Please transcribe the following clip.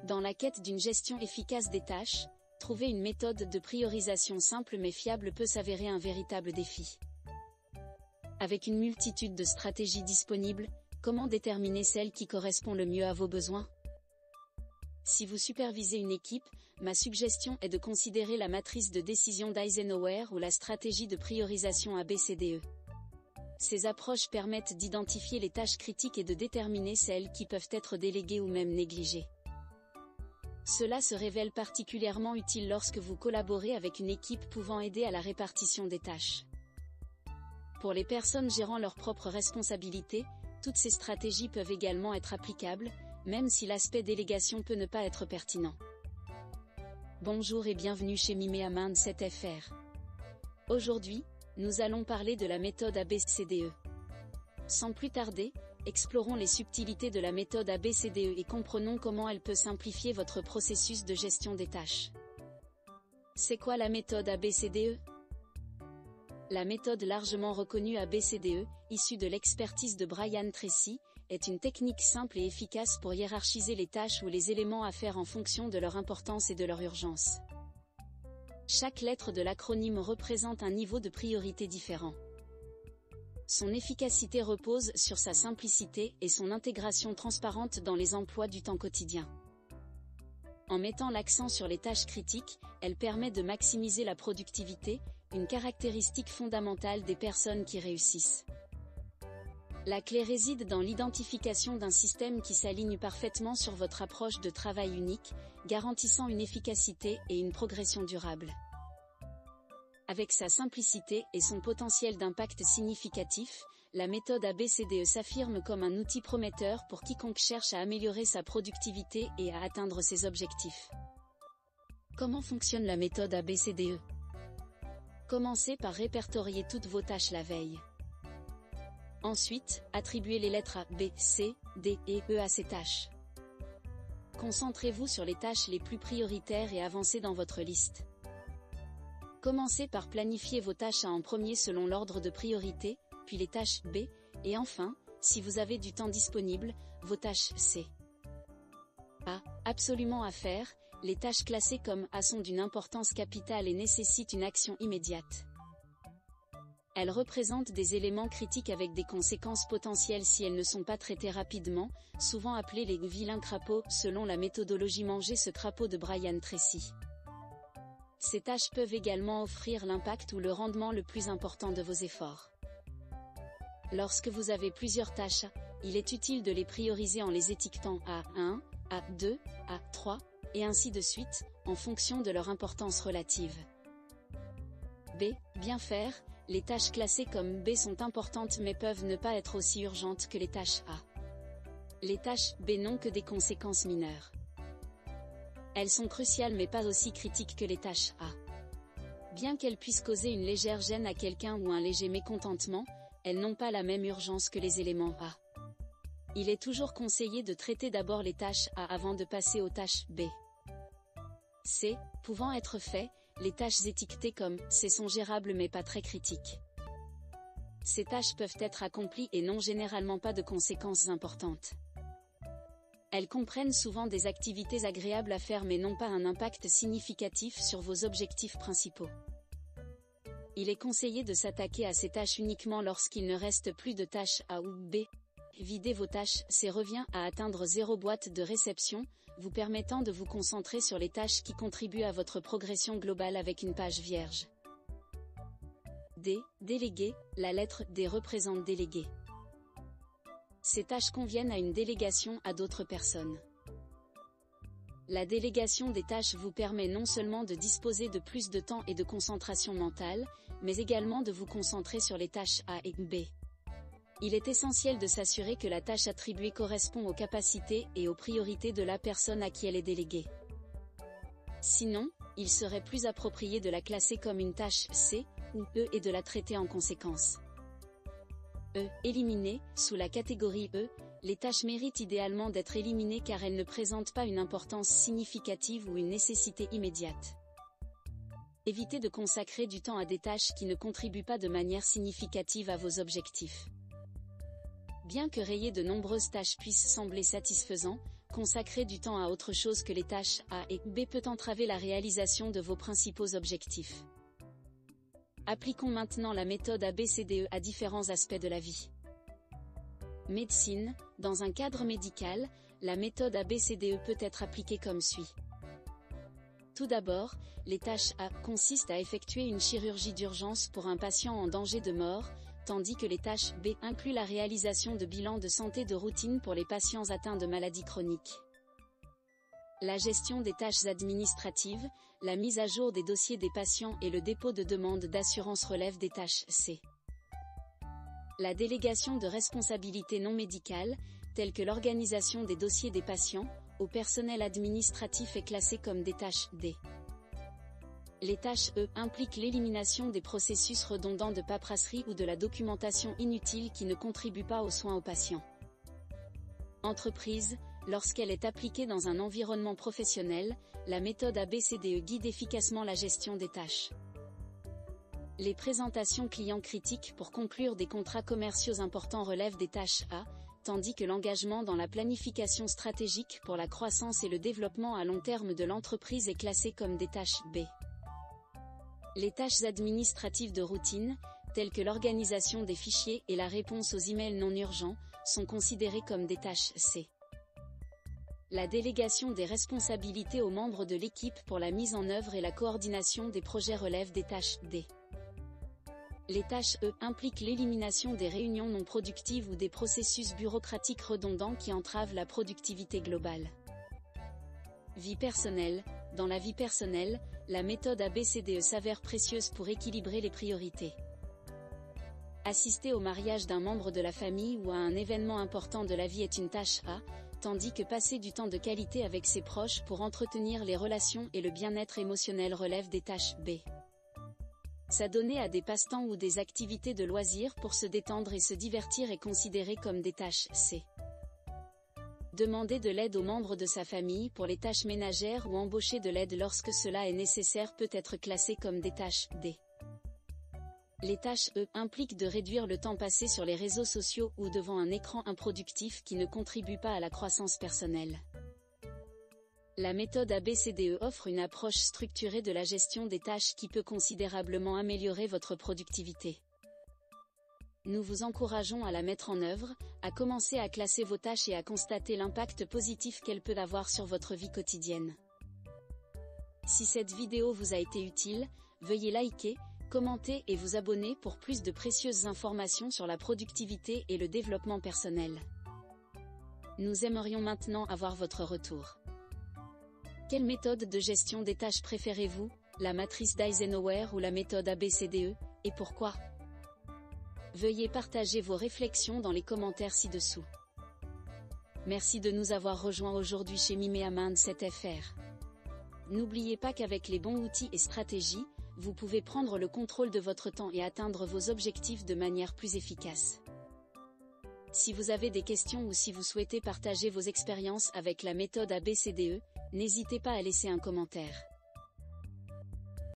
Dans la quête d'une gestion efficace des tâches, trouver une méthode de priorisation simple mais fiable peut s'avérer un véritable défi. Avec une multitude de stratégies disponibles, comment déterminer celle qui correspond le mieux à vos besoins? Si vous supervisez une équipe, ma suggestion est de considérer la matrice de décision d'Eisenhower ou la stratégie de priorisation ABCDE. Ces approches permettent d'identifier les tâches critiques et de déterminer celles qui peuvent être déléguées ou même négligées. Cela se révèle particulièrement utile lorsque vous collaborez avec une équipe pouvant aider à la répartition des tâches. Pour les personnes gérant leurs propres responsabilités, toutes ces stratégies peuvent également être applicables, même si l'aspect délégation peut ne pas être pertinent. Bonjour et bienvenue chez Mimea Mindset FR. Aujourd'hui, nous allons parler de la méthode ABCDE. Sans plus tarder, explorons les subtilités de la méthode ABCDE et comprenons comment elle peut simplifier votre processus de gestion des tâches. C'est quoi la méthode ABCDE? La méthode largement reconnue ABCDE, issue de l'expertise de Brian Tracy, est une technique simple et efficace pour hiérarchiser les tâches ou les éléments à faire en fonction de leur importance et de leur urgence. Chaque lettre de l'acronyme représente un niveau de priorité différent. Son efficacité repose sur sa simplicité et son intégration transparente dans les emplois du temps quotidien. En mettant l'accent sur les tâches critiques, elle permet de maximiser la productivité, une caractéristique fondamentale des personnes qui réussissent. La clé réside dans l'identification d'un système qui s'aligne parfaitement sur votre approche de travail unique, garantissant une efficacité et une progression durable. Avec sa simplicité et son potentiel d'impact significatif, la méthode ABCDE s'affirme comme un outil prometteur pour quiconque cherche à améliorer sa productivité et à atteindre ses objectifs. Comment fonctionne la méthode ABCDE? Commencez par répertorier toutes vos tâches la veille. Ensuite, attribuez les lettres A, B, C, D et E à ces tâches. Concentrez-vous sur les tâches les plus prioritaires et avancez dans votre liste. Commencez par planifier vos tâches A en premier selon l'ordre de priorité, puis les tâches B, et enfin, si vous avez du temps disponible, vos tâches C. A. Absolument à faire, les tâches classées comme A sont d'une importance capitale et nécessitent une action immédiate. Elles représentent des éléments critiques avec des conséquences potentielles si elles ne sont pas traitées rapidement, souvent appelées les vilains crapauds, selon la méthodologie Manger ce crapaud de Brian Tracy. Ces tâches peuvent également offrir l'impact ou le rendement le plus important de vos efforts. Lorsque vous avez plusieurs tâches, il est utile de les prioriser en les étiquetant A1, A2, A3, et ainsi de suite, en fonction de leur importance relative. B. Bien faire, les tâches classées comme B sont importantes mais peuvent ne pas être aussi urgentes que les tâches A. Les tâches B n'ont que des conséquences mineures. Elles sont cruciales mais pas aussi critiques que les tâches A. Bien qu'elles puissent causer une légère gêne à quelqu'un ou un léger mécontentement, elles n'ont pas la même urgence que les éléments A. Il est toujours conseillé de traiter d'abord les tâches A avant de passer aux tâches B. C. Pouvant être fait, les tâches étiquetées comme C sont gérables mais pas très critiques. Ces tâches peuvent être accomplies et n'ont généralement pas de conséquences importantes. Elles comprennent souvent des activités agréables à faire mais n'ont pas un impact significatif sur vos objectifs principaux. Il est conseillé de s'attaquer à ces tâches uniquement lorsqu'il ne reste plus de tâches A ou B. Vider vos tâches C revient à atteindre 0 boîte de réception, vous permettant de vous concentrer sur les tâches qui contribuent à votre progression globale avec une page vierge. D. Délégué, la lettre D représente délégué. Ces tâches conviennent à une délégation à d'autres personnes. La délégation des tâches vous permet non seulement de disposer de plus de temps et de concentration mentale, mais également de vous concentrer sur les tâches A et B. Il est essentiel de s'assurer que la tâche attribuée correspond aux capacités et aux priorités de la personne à qui elle est déléguée. Sinon, il serait plus approprié de la classer comme une tâche C ou E et de la traiter en conséquence. E. Éliminer, sous la catégorie E, les tâches méritent idéalement d'être éliminées car elles ne présentent pas une importance significative ou une nécessité immédiate. Évitez de consacrer du temps à des tâches qui ne contribuent pas de manière significative à vos objectifs. Bien que rayer de nombreuses tâches puisse sembler satisfaisant, consacrer du temps à autre chose que les tâches A et B peut entraver la réalisation de vos principaux objectifs. Appliquons maintenant la méthode ABCDE à différents aspects de la vie. Médecine. Dans un cadre médical, la méthode ABCDE peut être appliquée comme suit. Tout d'abord, les tâches A consistent à effectuer une chirurgie d'urgence pour un patient en danger de mort, tandis que les tâches B incluent la réalisation de bilans de santé de routine pour les patients atteints de maladies chroniques. La gestion des tâches administratives, la mise à jour des dossiers des patients et le dépôt de demandes d'assurance relèvent des tâches C. La délégation de responsabilités non médicales, telles que l'organisation des dossiers des patients, au personnel administratif est classée comme des tâches D. Les tâches E impliquent l'élimination des processus redondants de paperasserie ou de la documentation inutile qui ne contribue pas aux soins aux patients. Entreprise. Lorsqu'elle est appliquée dans un environnement professionnel, la méthode ABCDE guide efficacement la gestion des tâches. Les présentations clients critiques pour conclure des contrats commerciaux importants relèvent des tâches A, tandis que l'engagement dans la planification stratégique pour la croissance et le développement à long terme de l'entreprise est classé comme des tâches B. Les tâches administratives de routine, telles que l'organisation des fichiers et la réponse aux emails non urgents, sont considérées comme des tâches C. La délégation des responsabilités aux membres de l'équipe pour la mise en œuvre et la coordination des projets relève des tâches D. Les tâches E impliquent l'élimination des réunions non productives ou des processus bureaucratiques redondants qui entravent la productivité globale. Vie personnelle. Dans la vie personnelle, la méthode ABCDE s'avère précieuse pour équilibrer les priorités. Assister au mariage d'un membre de la famille ou à un événement important de la vie est une tâche A, tandis que passer du temps de qualité avec ses proches pour entretenir les relations et le bien-être émotionnel relève des tâches B. S'adonner à des passe-temps ou des activités de loisirs pour se détendre et se divertir est considéré comme des tâches C. Demander de l'aide aux membres de sa famille pour les tâches ménagères ou embaucher de l'aide lorsque cela est nécessaire peut être classé comme des tâches D. Les tâches E impliquent de réduire le temps passé sur les réseaux sociaux ou devant un écran improductif qui ne contribue pas à la croissance personnelle. La méthode ABCDE offre une approche structurée de la gestion des tâches qui peut considérablement améliorer votre productivité. Nous vous encourageons à la mettre en œuvre, à commencer à classer vos tâches et à constater l'impact positif qu'elle peut avoir sur votre vie quotidienne. Si cette vidéo vous a été utile, veuillez liker, commenter et vous abonner pour plus de précieuses informations sur la productivité et le développement personnel. Nous aimerions maintenant avoir votre retour. Quelle méthode de gestion des tâches préférez-vous, la matrice d'Eisenhower ou la méthode ABCDE, et pourquoi? Veuillez partager vos réflexions dans les commentaires ci-dessous. Merci de nous avoir rejoints aujourd'hui chez Mimea Mindset FR. N'oubliez pas qu'avec les bons outils et stratégies, vous pouvez prendre le contrôle de votre temps et atteindre vos objectifs de manière plus efficace. Si vous avez des questions ou si vous souhaitez partager vos expériences avec la méthode ABCDE, n'hésitez pas à laisser un commentaire.